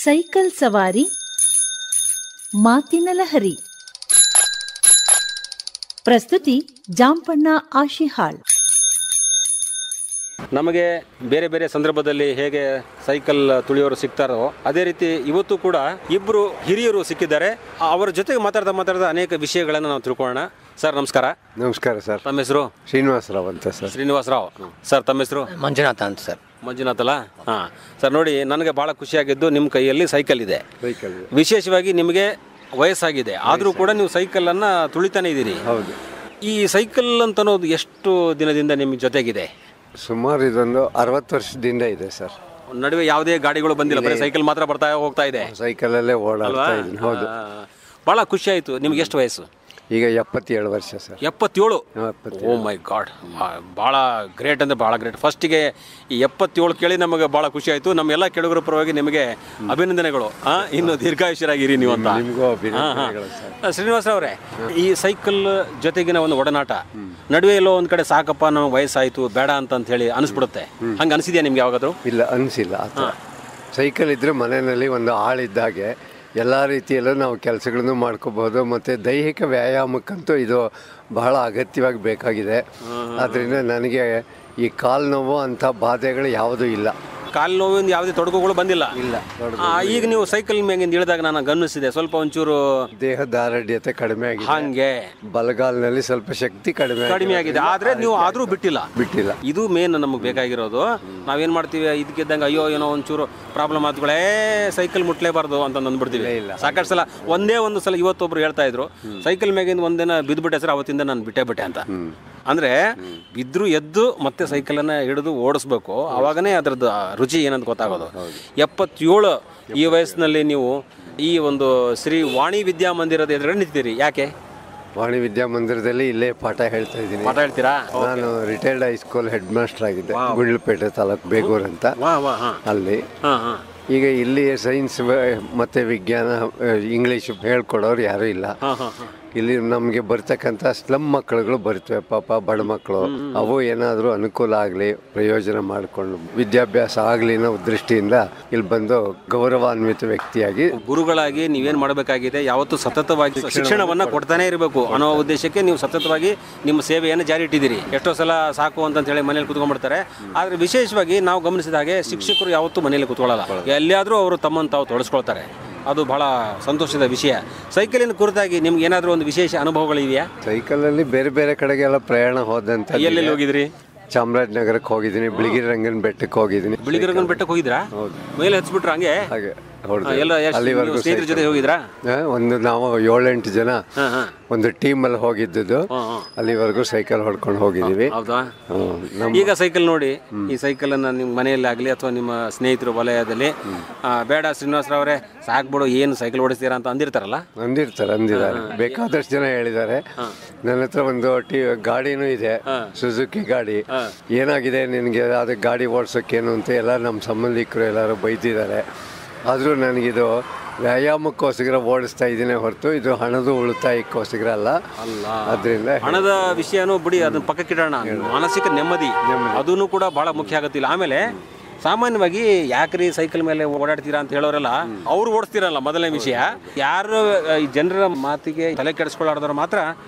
Cycle ಸವಾರಿ ಮಾತಿನ ಲಹರಿ. ಪ್ರಸ್ತುತಿ ಜಾಂಪಣ್ಣ ಆಶಿಹಾಳ್. ನಮಗೆ ಬೇರೆ ಬೇರೆ ಸಂದರ್ಭದಲ್ಲಿ ಹೇಗೆ ಸೈಕಲ್ ತುಳಿಯೋರು ಸಿಗ್ತಾರೋ ಅದೇ ರೀತಿ ಇವತ್ತು ಕೂಡ ಇಬ್ಬರು ಹಿರಿಯರು ಸಿಕ್ಕಿದ್ದಾರೆ. ಅವರ ಜೊತೆಗೆ ಮಾತಾಡ್ತಾ ಅನೇಕ ವಿಷಯಗಳನ್ನು ನಾವು ತಿಳ್ಕೊಳ್ಳೋಣ. ಸರ್ ನಮಸ್ಕಾರ. ನಮಸ್ಕಾರ ಸರ್. ತಮ್ಮ ಹೆಸರು? ಶ್ರೀನಿವಾಸರಾವ್ ಅಂತ ಸರ್. ಶ್ರೀನಿವಾಸರಾವ್. ಸರ್ ತಮ್ಮ ಹೆಸರು? ಮಂಜುನಾಥ ಅಂತ ಸರ್. ಮಂಜುನಾಥ್ ಅಲ್ಲ? ಹಾಂ ಸರ್. ನೋಡಿ, ನನಗೆ ಭಾಳ ಖುಷಿಯಾಗಿದ್ದು ನಿಮ್ಮ ಕೈಯಲ್ಲಿ ಸೈಕಲ್ ಇದೆ. ವಿಶೇಷವಾಗಿ ನಿಮಗೆ ವಯಸ್ಸಾಗಿದೆ, ಆದರೂ ಕೂಡ ನೀವು ಸೈಕಲನ್ನು ತುಳಿತಾನೆ ಇದ್ದೀರಿ. ಹೌದು. ಈ ಸೈಕಲ್ ಅಂತ ಅನ್ನೋದು ಎಷ್ಟು ದಿನದಿಂದ ನಿಮ್ಮ ಜೊತೆಗಿದೆ? ಸುಮಾರು ಇದೊಂದು 60 ವರ್ಷದಿಂದ ಇದೆ ಸರ್. ನಡುವೆ ಯಾವುದೇ ಗಾಡಿಗಳು ಬಂದಿಲ್ಲ, ಬರೀ ಸೈಕಲ್ ಮಾತ್ರ ಬರ್ತಾ ಹೋಗ್ತಾ ಇದೆ. ಸೈಕಲಲ್ಲೇ ಓಡಾಡ್ತಾ ಇದ್ದೀನಿ. ಹೌದು. ಭಾಳ ಖುಷಿ ಆಯಿತು. ನಿಮ್ಗೆ ಎಷ್ಟು ವಯಸ್ಸು? ಈಗ 77 ವರ್ಷ ಸರ್. 77? ಓ ಮೈ ಗಾಡ್, ಭಾಳ ಗ್ರೇಟ್ ಅಂದರೆ ಭಾಳ ಗ್ರೇಟ್. ಫಸ್ಟಿಗೆ ಈ 77 ಕೇಳಿ ನಮಗೆ ಭಾಳ ಖುಷಿ ಆಯಿತು. ನಮ್ಮೆಲ್ಲ ಕೆಳಗರ ಪರವಾಗಿ ನಿಮಗೆ ಅಭಿನಂದನೆಗಳು. ಇನ್ನು ದೀರ್ಘಾಯುಷ್ಯರಾಗಿರಿ ನೀವು ಅಂತ. ಶ್ರೀನಿವಾಸ ಅವರೇ, ಈ ಸೈಕಲ್ ಜೊತೆಗಿನ ಒಂದು ಒಡನಾಟ ನಡುವೆ ಎಲ್ಲೋ ಒಂದು ಕಡೆ ಸಾಕಪ್ಪ ನಮಗೆ ವಯಸ್ಸಾಯಿತು ಬೇಡ ಅಂತ ಹೇಳಿ ಅನಿಸ್ಬಿಡುತ್ತೆ. ಹಂಗೆ ಅನಿಸಿದ್ಯಾ ನಿಮ್ಗೆ ಯಾವಾಗಾದರೂ? ಇಲ್ಲ, ಅನಿಸಿಲ್ಲ. ಆ ಥರ ಸೈಕಲ್ ಇದ್ದರೆ ಮನೆಯಲ್ಲಿ ಒಂದು ಆಳಿದ್ದಾಗೆ ಎಲ್ಲ ರೀತಿಯಲ್ಲೂ ನಾವು ಕೆಲಸಗಳನ್ನು ಮಾಡ್ಕೋಬಹುದು. ಮತ್ತು ದೈಹಿಕ ವ್ಯಾಯಾಮಕ್ಕಂತೂ ಇದು ಬಹಳ ಅಗತ್ಯವಾಗಿ ಬೇಕಾಗಿದೆ. ಆದ್ದರಿಂದ ನನಗೆ ಈ ಕಾಲು ನೋವು ಅಂಥ ಬಾಧೆಗಳು ಯಾವುದೂ ಇಲ್ಲ. ಕಾಲು ನೋವಿಂದ ಯಾವುದೇ ತೊಡಕುಗಳು ಬಂದಿಲ್ಲ? ಇಲ್ಲ. ಈಗ ನೀವು ಸೈಕಲ್ ಮ್ಯಾಗಿಂದ ಇಳಿದಾಗ ನಾನು ಗಮನಿಸಿದೆ, ಸ್ವಲ್ಪ ಒಂಚೂರು ದೇಹದಾರ್ಢ್ಯತೆ ಕಡಿಮೆ ಆಗಿದೆ. ಹಾಗೆ ಬಲಗಾಲಿನಲ್ಲಿ ಸ್ವಲ್ಪ ಶಕ್ತಿ ಕಡಿಮೆ ಆಗಿದೆ. ಆದರೆ ನೀವು ಆದರೂ ಬಿಟ್ಟಿಲ್ಲ. ಇದು ಮೇನ್ ನಮಗೆ ಬೇಕಾಗಿರೋದು. ನಾವೇನು ಮಾಡ್ತೀವಿ, ಇದಕ್ಕಿದ್ದಂಗೆ ಅಯ್ಯೋ ಏನೋ ಒಂಚೂರು ಪ್ರಾಬ್ಲಮ್ ಆದ್ಗಳೇ ಸೈಕಲ್ ಮುಟ್ಲೇಬಾರ್ದು ಅಂತ ಅಂದ್ಬಿಡ್ತೀವಿ. ಸಾಕಷ್ಟು ಸಲ ಒಂದೇ ಒಂದು ಸಲ ಇವತ್ತೊಬ್ರು ಹೇಳ್ತಾ ಇದ್ರು, ಸೈಕಲ್ ಮ್ಯಾಗಿಂದ ಒಂದಿನ ಬಿದ್ದುಬಿಟ್ಟೆ ಸರ್, ಅವತ್ತಿಂದ ನಾನು ಬಿಟ್ಟೆ ಅಂತ. ಅಂದರೆ ಬಿದ್ದರೂ ಎದ್ದು ಮತ್ತೆ ಸೈಕಲನ್ನು ಹಿಡಿದು ಓಡಿಸ್ಬೇಕು, ಆವಾಗನೇ ಅದರದ್ದು ರುಚಿ ಏನಂತ ಗೊತ್ತಾಗೋದು. 77 ಈ ವಯಸ್ಸಿನಲ್ಲಿ ನೀವು ಈ ಒಂದು ಶ್ರೀ ವಾಣಿ ವಿದ್ಯಾಮಂದಿರದ ಎದುರುಗಡೆ ನಿಂತಿದ್ದೀರಿ. ಯಾಕೆ? ವಾಣಿ ವಿದ್ಯಾಮಂದಿರದಲ್ಲಿ ಇಲ್ಲೇ ಪಾಠ ಹೇಳ್ತಾ ಇದ್ದೀನಿ. ಪಾಠ ಹೇಳ್ತೀರಾ? ನಾನು ರಿಟೈರ್ಡ್ ಹೈಸ್ಕೂಲ್ ಹೆಡ್ ಮಾಸ್ಟರ್ ಆಗಿದ್ದೆ, ಗುಂಡ್ಲುಪೇಟೆ ತಾಲೂಕು, ಬೇಗೂರು ಅಂತ. ಅಲ್ಲಿ ಈಗ ಇಲ್ಲಿ ಸೈನ್ಸ್ ಮತ್ತು ವಿಜ್ಞಾನ, ಇಂಗ್ಲೀಷ್ ಹೇಳ್ಕೊಡೋರು ಯಾರೂ ಇಲ್ಲ. ಇಲ್ಲಿ ನಮಗೆ ಬರ್ತಕ್ಕಂಥ ಸ್ಲಮ್ ಮಕ್ಕಳುಗಳು ಬರ್ತವೆ, ಪಾಪ ಬಡ ಮಕ್ಕಳು. ಅವು ಏನಾದರೂ ಅನುಕೂಲ ಆಗಲಿ, ಪ್ರಯೋಜನ ಮಾಡಿಕೊಂಡು ವಿದ್ಯಾಭ್ಯಾಸ ಆಗಲಿ ಅನ್ನೋ ದೃಷ್ಟಿಯಿಂದ ಇಲ್ಲಿ ಬಂದು ಗೌರವಾನ್ವಿತ ವ್ಯಕ್ತಿಯಾಗಿ, ಗುರುಗಳಾಗಿ ನೀವೇನು ಮಾಡಬೇಕಾಗಿದೆ, ಯಾವತ್ತೂ ಸತತವಾಗಿ ಶಿಕ್ಷಣವನ್ನು ಕೊಡ್ತಾನೆ ಇರಬೇಕು ಅನ್ನೋ ಉದ್ದೇಶಕ್ಕೆ ನೀವು ಸತತವಾಗಿ ನಿಮ್ಮ ಸೇವೆಯನ್ನು ಜಾರಿ ಇಟ್ಟಿದ್ದೀರಿ. ಎಷ್ಟೋ ಸಲ ಸಾಕು ಅಂತ ಹೇಳಿ ಮನೇಲಿ ಕುತ್ಕೊಂಡ್ಬಿಡ್ತಾರೆ. ಆದರೆ ವಿಶೇಷವಾಗಿ ನಾವು ಗಮನಿಸಿದ ಹಾಗೆ ಶಿಕ್ಷಕರು ಯಾವತ್ತೂ ಮನೇಲಿ ಕುತ್ಕೊಳ್ಳಲ್ಲ, ಎಲ್ಲಿಯಾದರೂ ಅವರು ತಮ್ಮನ್ನು ತಾವು ತೊಡಸ್ಕೊಳ್ತಾರೆ. ಅದು ಬಹಳ ಸಂತೋಷದ ವಿಷಯ. ಸೈಕಲಿನ ಕುರಿತಾಗಿ ನಿಮ್ಗೆ ಏನಾದರೂ ಒಂದು ವಿಶೇಷ ಅನುಭವಗಳಿವೆಯಾ? ಸೈಕಲಲ್ಲಿ ಬೇರೆ ಬೇರೆ ಕಡೆಗೆಲ್ಲ ಪ್ರಯಾಣ ಹೋದಂತ. ಎಲ್ಲೆಲ್ಲಿ ಹೋಗಿದ್ರಿ? ಚಾಮರಾಜನಗರಕ್ಕೆ ಹೋಗಿದ್ದೀನಿ, ಬಿಳಿಗಿರಿ ರಂಗನ ಬೆಟ್ಟಕ್ಕೆ ಹೋಗಿದ್ದೀನಿ. ಬಿಳಿಗಿರಿ ರಂಗನ ಬೆಟ್ಟಕ್ಕೆ ಹೋಗಿದ್ರಾ? ಮೇಲೆ ಹಚ್ಬಿಟ್ರ ಹಂಗೆ? ಹಾಗೆ ಅಲ್ಲಿವರೆಗೂ ಸ್ನೇಹಿತರ ಜೊತೆ ಹೋಗಿದ್ರಾ? ಒಂದು ನಾವು 7-8 ಜನ ಒಂದು ಟೀಮಲ್ಲಿ ಹೋಗಿದ್ದು. ಅಲ್ಲಿವರೆಗೂ ಸೈಕಲ್ ಹೊಡ್ಕೊಂಡು ಹೋಗಿದ್ದೀವಿ. ಹೌದಾ? ಈಗ ಸೈಕಲ್ ನೋಡಿ, ಈ ಸೈಕಲ್ ಅನ್ನ ನಿಮ್ಮ ಮನೆಯಲ್ಲಿ ಆಗಲಿ ಅಥವಾ ನಿಮ್ಮ ಸ್ನೇಹಿತರ ವಲಯದಲ್ಲಿ ಬೇಡ ಶ್ರೀನಿವಾಸರಾವ್ರೆ ಸಾಕ್ಬಿಡು, ಏನು ಸೈಕಲ್ ಓಡಿಸ್ತೀರಾ ಅಂತ ಅಂದಿದ್ದಾರೆ. ಬೇಕಾದಷ್ಟು ಜನ ಹೇಳಿದ್ದಾರೆ. ನನ್ನ ಹತ್ರ ಒಂದು ಗಾಡಿನೂ ಇದೆ, ಸುಜುಕಿ ಗಾಡಿ. ಏನಾಗಿದೆ ನಿನಗೆ ಅದಕ್ಕೆ ಗಾಡಿ ಓಡಿಸೋಕ್ಕೇನು ಅಂತ ಎಲ್ಲ ನಮ್ಮ ಸಂಬಂಧಿಕರು ಎಲ್ಲರೂ ಬೈತಿದ್ದಾರೆ. ಆದರೂ ನನಗಿದು ವ್ಯಾಯಾಮಕ್ಕೋಸ್ಕರ ಓಡಿಸ್ತಾ ಇದ್ದೀನಿ ಹೊರತು ಇದು ಹಣದ ಉಳಿತಾಯಕ್ಕೋಸ್ಕರ ಅಲ್ಲ. ಅದರಿಂದ ಹಣದ ವಿಷಯನೂ ಬಿಡಿ, ಅದನ್ನ ಪಕ್ಕಕ್ಕಿಡೋಣ. ಮಾನಸಿಕ ನೆಮ್ಮದಿ ಅದೂ ಕೂಡ ಭಾಳ ಮುಖ್ಯ ಆಗುತ್ತಿಲ್ಲ. ಆಮೇಲೆ ಸಾಮಾನ್ಯವಾಗಿ ಯಾಕ್ರಿ ಸೈಕಲ್ ಮೇಲೆ ಓಡಾಡ್ತೀರಾ ಅಂತ ಹೇಳೋರೆಲ್ಲ ಅವ್ರು ಓಡಿಸ್ತಿರಲ್ಲ. ಮೊದಲನೇ ವಿಷಯ, ಯಾರು ಈ ಜನರ ಮಾತಿಗೆ ತಲೆ ಕೆಡಿಸ್ಕೊಳ್ಳಾರ್ದವ್ರು ಮಾತ್ರ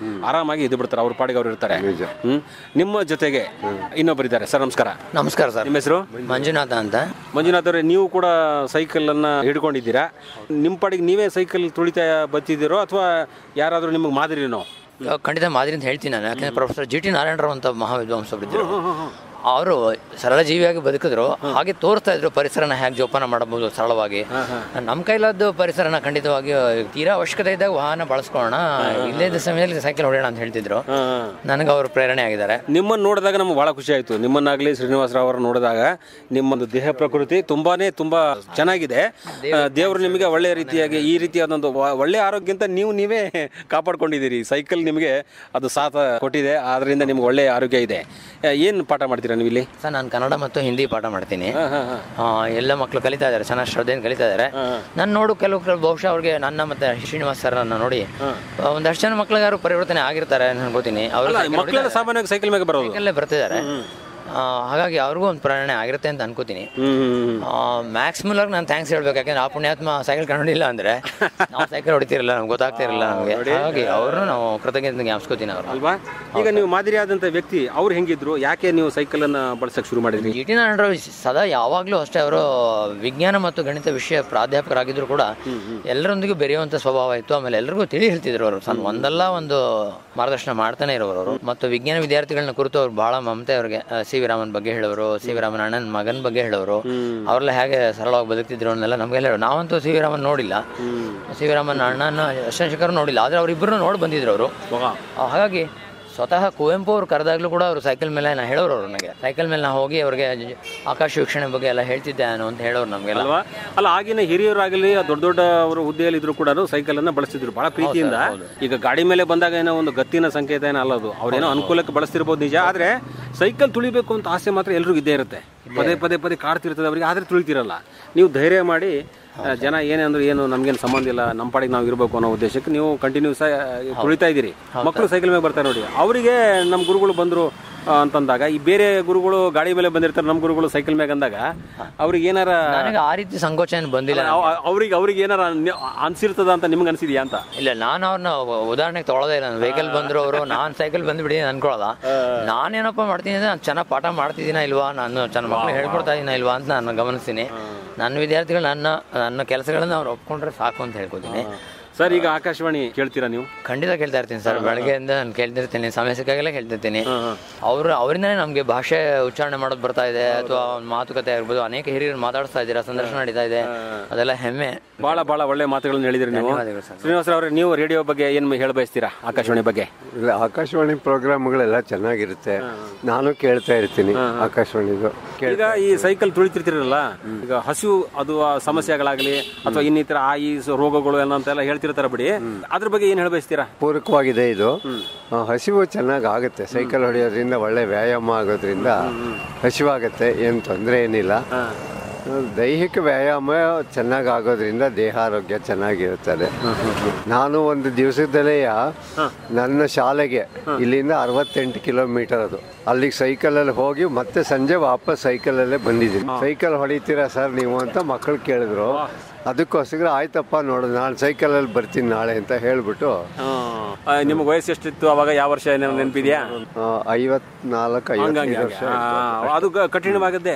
ಆರಾಮಾಗಿ ಇದ್ದು ಬಿಡ್ತಾರೆ, ಅವ್ರ ಪಾಡಿಗೆ ಅವ್ರು ಇರ್ತಾರೆ. ನಿಮ್ಮ ಜೊತೆಗೆ ಇನ್ನೊಬ್ಬರಿದ್ದಾರೆ. ಸರ್ ನಮಸ್ಕಾರ. ನಮಸ್ಕಾರ ಸರ್. ನಿಮ್ಮ ಹೆಸರು? ಮಂಜುನಾಥ ಅಂತ. ಮಂಜುನಾಥ್ ಅವರೇ, ನೀವು ಕೂಡ ಸೈಕಲನ್ನು ಹಿಡ್ಕೊಂಡಿದ್ದೀರಾ. ನಿಮ್ಮ ಪಾಡಿಗೆ ನೀವೇ ಸೈಕಲ್ ತುಳಿತಾ ಬತ್ತಿದ್ದೀರೋ ಅಥವಾ ಯಾರಾದರೂ ನಿಮಗೆ ಮಾದರಿನೋ? ಖಂಡಿತ ಮಾದರಿ ಅಂತ ಹೇಳ್ತೀನಿ ನಾನು. ಯಾಕಂದರೆ ಪ್ರೊಫೆಸರ್ ಜಿ ಟಿ ನಾರಾಯಣರಾವ್ ಅಂತ ಮಹಾವಿದ್ವಾಂಸರಿದ್ದರು. ಅವರು ಸರಳ ಜೀವಿಯಾಗಿ ಬದುಕಿದ್ರು, ಹಾಗೆ ತೋರಿಸ್ತಾ ಇದ್ರು ಪರಿಸರನ ಹೇಗೆ ಜೋಪಾನ ಮಾಡಬಹುದು ಸರಳವಾಗಿ. ನಮ್ಮ ಕೈಲಾದ್ದು ಪರಿಸರನ ಖಂಡಿತವಾಗಿ ತೀರಾ ಅವಶ್ಯಕತೆ ಇದ್ದಾಗ ವಾಹನ ಬಳಸ್ಕೊಳ್ಳೋಣ, ಇಲ್ಲದ ಸಮಯದಲ್ಲಿ ಸೈಕಲ್ ಹೊಡೆಯೋಣ ಅಂತ ಹೇಳ್ತಿದ್ರು. ನನಗೆ ಅವರು ಪ್ರೇರಣೆ ಆಗಿದ್ದಾರೆ. ನಿಮ್ಮನ್ನು ನೋಡಿದಾಗ ನಮ್ಗೆ ಭಾಳ ಖುಷಿ ಆಯಿತು. ನಿಮ್ಮನ್ನಾಗಲಿ ಶ್ರೀನಿವಾಸರಾವ್ ಅವರು ನೋಡಿದಾಗ ನಿಮ್ಮೊಂದು ದೇಹ ಪ್ರಕೃತಿ ತುಂಬ ಚೆನ್ನಾಗಿದೆ. ದೇವರು ನಿಮಗೆ ಒಳ್ಳೆಯ ರೀತಿಯಾಗಿ ಈ ರೀತಿಯಾದೊಂದು ಒಳ್ಳೆಯ ಆರೋಗ್ಯಕ್ಕಿಂತ ನೀವೇ ಕಾಪಾಡ್ಕೊಂಡಿದ್ದೀರಿ. ಸೈಕಲ್ ನಿಮಗೆ ಅದು ಸಾಥ ಕೊಟ್ಟಿದೆ, ಆದ್ದರಿಂದ ನಿಮ್ಗೆ ಒಳ್ಳೆಯ ಆರೋಗ್ಯ ಇದೆ. ಏನು ಪಾಠ ಮಾಡ್ತೀರಾ ನೀವು ಇಲ್ಲಿ? ಸರ್, ನಾನು ಕನ್ನಡ ಮತ್ತು ಹಿಂದಿ ಪಾಠ ಮಾಡ್ತೀನಿ. ಎಲ್ಲ ಮಕ್ಕಳು ಕಲಿತಾ ಇದ್ದಾರೆ, ಚೆನ್ನಾಗಿ ಶ್ರದ್ಧೆಯಿಂದ ಕಲಿತಾ ಇದ್ದಾರೆ. ನಾನು ನೋಡು ಕೆಲವು ಬಹುಶಃ ಅವ್ರಿಗೆ ನನ್ನ ಮತ್ತೆ ಶ್ರೀನಿವಾಸ್ ಸರ್ ನೋಡಿ ಒಂದಷ್ಟು ಜನ ಮಕ್ಕಳಿಗಾರು ಪರಿವರ್ತನೆ ಆಗಿರ್ತಾರೆ ಅನ್ಕೋತೀನಿ. ಅವರು ಸಾಮಾನ್ಯವಾಗಿ ಸೈಕಲ್ ಮೇಲೆ ಬರ್ತಿದ್ದಾರೆ. ಹಾಗಾಗಿ ಅವ್ರಿಗೂ ಒಂದು ಪ್ರೇರಣೆ ಆಗಿರುತ್ತೆ ಅಂತ ಅನ್ಕೋತೀನಿ. ಮ್ಯಾಕ್ಸ್ ಮುಲ್ಲರ್ಗೆ ನಾನು ಥ್ಯಾಂಕ್ಸ್ ಹೇಳ್ಬೇಕು, ಯಾಕೆಂದ್ರೆ ಆ ಪುಣ್ಯಾತ್ಮ ಸೈಕಲ್ ಕಂಡಿಲ್ಲ ಅಂದರೆ ನಾವು ಸೈಕಲ್ ಹೊಡಿತಿರಲಿಲ್ಲ, ನಮ್ಗೆ ಗೊತ್ತಾಗ್ತಾ ಇರಲಿಲ್ಲ ನಮಗೆ. ಹಾಗಾಗಿ ಅವ್ರನ್ನೂ ನಾವು ಕೃತಜ್ಞತೆ ಜ್ಞಾಪಿಸ್ಕೋತೀನಿ ಅವರು ಅಲ್ವಾ. ಈಗ ನೀವು ಮಾದರಿಯಾದಂಥ ವ್ಯಕ್ತಿ ಅವ್ರು ಹೆಂಗಿದ್ರು, ಯಾಕೆ ನೀವು ಸೈಕಲನ್ನು ಬಳಸಕ್ಕೆ ಶುರು ಮಾಡಿದ್ರಿ? ಜಿ ಟಿ ನಾರಾಯಣರಾವ್ ಸದಾ ಯಾವಾಗಲೂ ಅಷ್ಟೇ ಅವರು ವಿಜ್ಞಾನ ಮತ್ತು ಗಣಿತ ವಿಷಯ ಪ್ರಾಧ್ಯಾಪಕರಾಗಿದ್ರು ಕೂಡ ಎಲ್ಲರೊಂದಿಗೂ ಬೆರೆಯುವಂಥ ಸ್ವಭಾವ ಇತ್ತು. ಆಮೇಲೆ ಎಲ್ಲರಿಗೂ ತಿಳಿ ಹೇಳ್ತಿದ್ರು ಅವರು, ಒಂದಲ್ಲ ಒಂದು ಮಾರ್ಗದರ್ಶನ ಮಾಡ್ತಾನೆ ಇರೋರು ಅವರು. ಮತ್ತು ವಿಜ್ಞಾನ ವಿದ್ಯಾರ್ಥಿಗಳನ್ನ ಕುರಿತು ಅವ್ರು ಬಹಳ ಮಮತೆ ಅವ್ರಿಗೆ. ಸಿ ವಿ ರಾಮನ್ ಬಗ್ಗೆ ಹೇಳೋರು, ಸಿ ವಿ ರಾಮನ್ ಅಣ್ಣನ ಮಗನ ಬಗ್ಗೆ ಹೇಳೋರು, ಅವರೆಲ್ಲ ಹೇಗೆ ಸರಳವಾಗಿ ಬದುಕ್ತಿದ್ರು ಅನ್ನೆಲ್ಲ ನಮಗೆಲ್ಲ ಹೇಳೋರು. ನಾವಂತೂ ಸಿ ವಿ ರಾಮನ್ ನೋಡಿಲ್ಲ, ಸಿ ವಿ ರಾಮನ್ ಅಣ್ಣನ ಶೇಖರ್ ನೋಡಿಲ್ಲ, ಆದರೆ ಅವರಿಬ್ಬರು ನೋಡಿ ಬಂದಿದ್ರು ಅವರು. ಹಾಗಾಗಿ ಸ್ವತಃ ಕುವೆಂಪು ಅವ್ರು ಕರೆದಾಗ್ಲೂ ಕೂಡ ಅವರು ಸೈಕಲ್ ಮೇಲೆ ನಾ ಹೇಳೋರು ಅವ್ರು ನನಗೆ. ಸೈಕಲ್ ಮೇಲೆ ನಾ ಹೋಗಿ ಅವ್ರಿಗೆ ಆಕಾಶ ವೀಕ್ಷಣೆ ಬಗ್ಗೆ ಎಲ್ಲ ಹೇಳ್ತಿದ್ದೆ ನಾನು ಅಂತ ಹೇಳೋರು ನಮಗೆಲ್ಲ. ಅಲ್ಲ, ಆಗಿನ ಹಿರಿಯರಾಗಲಿ ದೊಡ್ಡ ದೊಡ್ಡ ಅವರು ಹುದ್ದೆಯಲ್ಲಿ ಇದ್ರು ಕೂಡ ಸೈಕಲ್ ಅನ್ನ ಬಳಸ್ತಿದ್ರು ಬಹಳ ಪ್ರೀತಿಯಿಂದ. ಈಗ ಗಾಡಿ ಮೇಲೆ ಬಂದಾಗ ಏನೋ ಒಂದು ಗತ್ತಿನ ಸಂಕೇತ ಏನೋ ಅಲ್ಲದು, ಅವ್ರೇನೋ ಅನುಕೂಲಕ್ಕೆ ಬಳಸ್ತಿರ್ಬೋದು ನಿಜ, ಆದ್ರೆ ಸೈಕಲ್ ತುಳಿಬೇಕು ಅಂತ ಆಸೆ ಮಾತ್ರ ಎಲ್ರಿಗೂ ಇದ್ದೇ ಇರುತ್ತೆ. ಪದೇ ಪದೇ ಪದೇ ಕಾಡ್ತಿರ್ತದೆ ಅವರಿಗೆ, ಆದ್ರೆ ತುಳಿತಿರಲ್ಲ. ನೀವು ಧೈರ್ಯ ಮಾಡಿ ಜನ ಏನೇ ಅಂದ್ರೆ ಏನು ನಮ್ಗೇನು ಸಂಬಂಧ ಇಲ್ಲ, ನಮ್ಮ ಪಾಡಿಗೆ ನಾವು ಇರಬೇಕು ಅನ್ನೋ ಉದ್ದೇಶಕ್ಕೆ ನೀವು ಕಂಟಿನ್ಯೂಸ್ ತುಳಿತಾ ಇದ್ದೀರಿ. ಮಕ್ಕಳು ಸೈಕಲ್ ಮೇಲೆ ಬರ್ತಾರೆ ನೋಡಿ, ಅವರಿಗೆ ನಮ್ಮ ಗುರುಗಳು ಬಂದರು ಅಂತಂದಾಗ, ಈ ಬೇರೆ ಗುರುಗಳು ಗಾಡಿ ಮೇಲೆ ಬಂದಿರ್ತಾರೆ, ನಮ್ಮ ಗುರುಗಳು ಸೈಕಲ್ ಮೇಲೆ ಅಂದಾಗ ಅವ್ರಿಗೆ ಏನಾರ ಆ ರೀತಿ ಸಂಕೋಚನ ಬಂದಿಲ್ಲ. ಅವ್ರಿಗೆ ಏನಾರ ಅನ್ಸಿರ್ತದ ಅಂತ ನಿಮ್ಗೆ ಅನ್ಸಿದ್ಯಾ ಅಂತ? ಇಲ್ಲ, ನಾನು ಅವ್ರನ್ನ ಉದಾಹರಣೆಗೆ ತೊಗೊಳೋದೇ ಇಲ್ಲ. ವೆಹಿಕಲ್ ಬಂದ್ರು ಅವರು, ನಾನು ಸೈಕಲ್ ಬಂದ್ಬಿಡಿ ಅನ್ಕೊಳ್ಳೋದ. ನಾನೇನಪ್ಪ ಮಾಡ್ತೀನಿ ಅಂದರೆ ನಾನು ಚೆನ್ನಾಗಿ ಪಾಠ ಮಾಡ್ತಿದ್ದೀನ ಇಲ್ವಾ, ನಾನು ಚೆನ್ನಾಗಿ ಮಕ್ಕಳು ಹೇಳ್ಕೊಡ್ತಾ ಇದೀನ ಇಲ್ವಾ ಅಂತ ನಾನು ಗಮನಿಸ್ತೀನಿ. ನನ್ನ ವಿದ್ಯಾರ್ಥಿಗಳು ನನ್ನ ಕೆಲಸಗಳನ್ನು ಅವ್ರು ಒಪ್ಕೊಂಡ್ರೆ ಸಾಕು ಅಂತ ಹೇಳ್ಕೊತೀನಿ. ಸರ್, ಈಗ ಆಕಾಶವಾಣಿ ಕೇಳ್ತೀರಾ ನೀವು? ಖಂಡಿತ ಕೇಳ್ತಾ ಇರ್ತೀನಿ ಸರ್, ಬೆಳಗ್ಗೆಯಿಂದ ನಾನು ಕೇಳ್ತಿರ್ತೀನಿ, ಸಮಯ ಸಿಕ್ಕಾಗೆಲ್ಲ ಕೇಳ್ತಿರ್ತೀನಿ. ಅವರಿಂದನೇ ನಮಗೆ ಭಾಷೆ ಉಚ್ಚಾರಣೆ ಮಾಡೋದು ಬರ್ತಾ ಇದೆ, ಅಥವಾ ಮಾತುಕತೆ ಆಗಿರ್ಬೋದು, ಅನೇಕ ಹಿರಿಯರು ಮಾತಾಡಿಸ್ತಾ ಇದ್ದೀರಾ, ಸಂದರ್ಶನ ನಡೀತಾ ಇದೆ, ಅದೆಲ್ಲ ಹೆಮ್ಮೆ. ಬಹಳ ಬಹಳ ಒಳ್ಳೆ ಮಾತುಗಳನ್ನ ಹೇಳಿದ್ರಿ ನೀವು. ಶ್ರೀನಿವಾಸ ಅವರೇ, ನೀವು ರೇಡಿಯೋ ಬಗ್ಗೆ ಏನು ಹೇಳ ಬಯಸ್ತೀರಾ, ಆಕಾಶವಾಣಿ ಬಗ್ಗೆ? ಇಲ್ಲ, ಆಕಾಶವಾಣಿ ಪ್ರೋಗ್ರಾಮ್ಗಳೆಲ್ಲ ಚೆನ್ನಾಗಿರುತ್ತೆ, ನಾನು ಕೇಳ್ತಾ ಇರ್ತೀನಿ ಆಕಾಶವಾಣಿದು. ಈಗ ಈ ಸೈಕಲ್ ತುಳಿತಿರ್ತಿರಲ್ಲ, ಈಗ ಹಸಿವು ಅದು ಸಮಸ್ಯೆಗಳಾಗಲಿ ಅಥವಾ ಇನ್ನಿತರ ಈ ರೋಗಗಳು ಏನಂತೆಲ್ಲ ಹೇಳ್ತಿರ್ತಾರ ಬಿಡಿ, ಅದ್ರ ಬಗ್ಗೆ ಏನ್ ಹೇಳ ಬಯಸ್ತೀರಾ? ಪೂರಕವಾಗಿದೆ ಇದು. ಹಸಿವು ಚೆನ್ನಾಗಿ ಆಗುತ್ತೆ, ಸೈಕಲ್ ಹೊಡೆಯೋದ್ರಿಂದ ಒಳ್ಳೆ ವ್ಯಾಯಾಮ ಆಗೋದ್ರಿಂದ ಹಸಿವಾಗುತ್ತೆ, ಏನು ತೊಂದರೆ ಏನಿಲ್ಲ. ದೈಹಿಕ ವ್ಯಾಯಾಮ ಚೆನ್ನಾಗಿ ಆಗೋದ್ರಿಂದ ದೇಹ ಆರೋಗ್ಯ ಚೆನ್ನಾಗಿರುತ್ತದೆ. ನಾನು ಒಂದು ದಿವಸದಲ್ಲೇ ನನ್ನ ಶಾಲೆಗೆ ಇಲ್ಲಿಂದ 68 ಕಿಲೋಮೀಟರ್ ಅದು, ಅಲ್ಲಿಗೆ ಸೈಕಲಲ್ಲಿ ಹೋಗಿ ಮತ್ತೆ ಸಂಜೆ ವಾಪಸ್ ಸೈಕಲಲ್ಲೇ ಬಂದಿದ್ದೀನಿ. ಸೈಕಲ್ ಹೊಡಿತೀರಾ ಸರ್ ನೀವು ಅಂತ ಮಕ್ಕಳು ಕೇಳಿದ್ರು, ಅದಕ್ಕೋಸ್ಕರ ಆಯ್ತಪ್ಪ ನೋಡು ನಾನು ಸೈಕಲಲ್ಲಿ ಬರ್ತೀನಿ ನಾಳೆ ಅಂತ ಹೇಳ್ಬಿಟ್ಟು. ನಿಮ್ಗೆ ವಯಸ್ಸು ಎಷ್ಟಿತ್ತು ಅವಾಗ, ಯಾವ ವರ್ಷ ನೆನಪಿದ್ಯಾ? 54-55 ವರ್ಷ. ಅದು ಕಠಿಣವಾಗದ್ದೆ.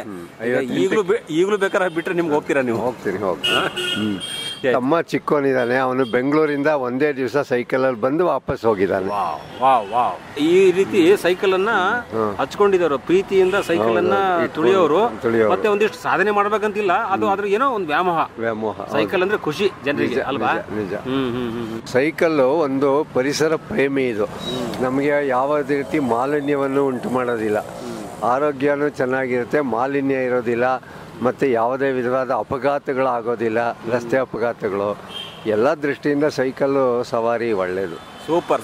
ಈಗಲೂ ಬೇಕಾದ್ರೆ ಬಿಟ್ರೆ ನಿಮ್ಗೆ ಹೋಗ್ತೀರಾ ನೀವು? ಹೋಗ್ತೀನಿ. ತಮ್ಮ ಚಿಕ್ಕವನಿದ್ದಾನೆ, ಅವನು ಬೆಂಗಳೂರಿಂದ ಒಂದೇ ದಿವಸ ಸೈಕಲಲ್ಲಿ ಬಂದು ವಾಪಸ್ ಹೋಗಿದ್ದಾನೆ. ಈ ರೀತಿ ಸೈಕಲ್ ಅನ್ನ ಹಚ್ಕೊಂಡಿದವರು, ಪ್ರೀತಿಯಿಂದ ಸೈಕಲ್ ಅನ್ನ ತುಳಿಯೋರು, ಮತ್ತೆ ಒಂದಿಷ್ಟು ಸಾಧನೆ ಮಾಡ್ಬೇಕಂತಿಲ್ಲ, ಅದು ಅದ್ರ ಏನೋ ಒಂದು ವ್ಯಾಮೋಹ. ಸೈಕಲ್ ಅಂದ್ರೆ ಖುಷಿ ಜನರಿಗೆ ಅಲ್ವಾ? ನಿಜ. ಸೈಕಲ್ ಒಂದು ಪರಿಸರ ಪ್ರೇಮಿ. ಇದು ನಮಗೆ ಯಾವ ರೀತಿ ಮಾಲಿನ್ಯವನ್ನು ಉಂಟು ಮಾಡೋದಿಲ್ಲ, ಆರೋಗ್ಯನೂ ಚೆನ್ನಾಗಿರುತ್ತೆ, ಮಾಲಿನ್ಯ ಇರೋದಿಲ್ಲ, ಮತ್ತು ಯಾವುದೇ ವಿಧವಾದ ಅಪಘಾತಗಳಾಗೋದಿಲ್ಲ, ರಸ್ತೆ ಅಪಘಾತಗಳು ಎಲ್ಲ ದೃಷ್ಟಿಯಿಂದ ಸೈಕಲ್ಲು ಸವಾರಿ ಒಳ್ಳೆಯದು. ಸೂಪರ್.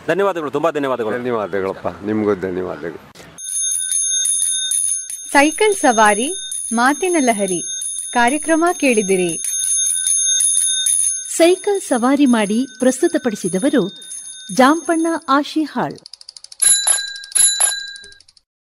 ಧನ್ಯವಾದಗಳು, ತುಂಬ ಧನ್ಯವಾದಗಳು. ಧನ್ಯವಾದಗಳಪ್ಪ, ನಿಮಗೂ ಧನ್ಯವಾದಗಳು. ಸೈಕಲ್ ಸವಾರಿ ಮಾತಿನ ಲಹರಿ ಕಾರ್ಯಕ್ರಮ ಕೇಳಿದಿರಿ. ಸೈಕಲ್ ಸವಾರಿ ಮಾಡಿ ಪ್ರಸ್ತುತಪಡಿಸಿದವರು ಜಾಂಪಣ್ಣ ಆಶಿಹಾಳ್.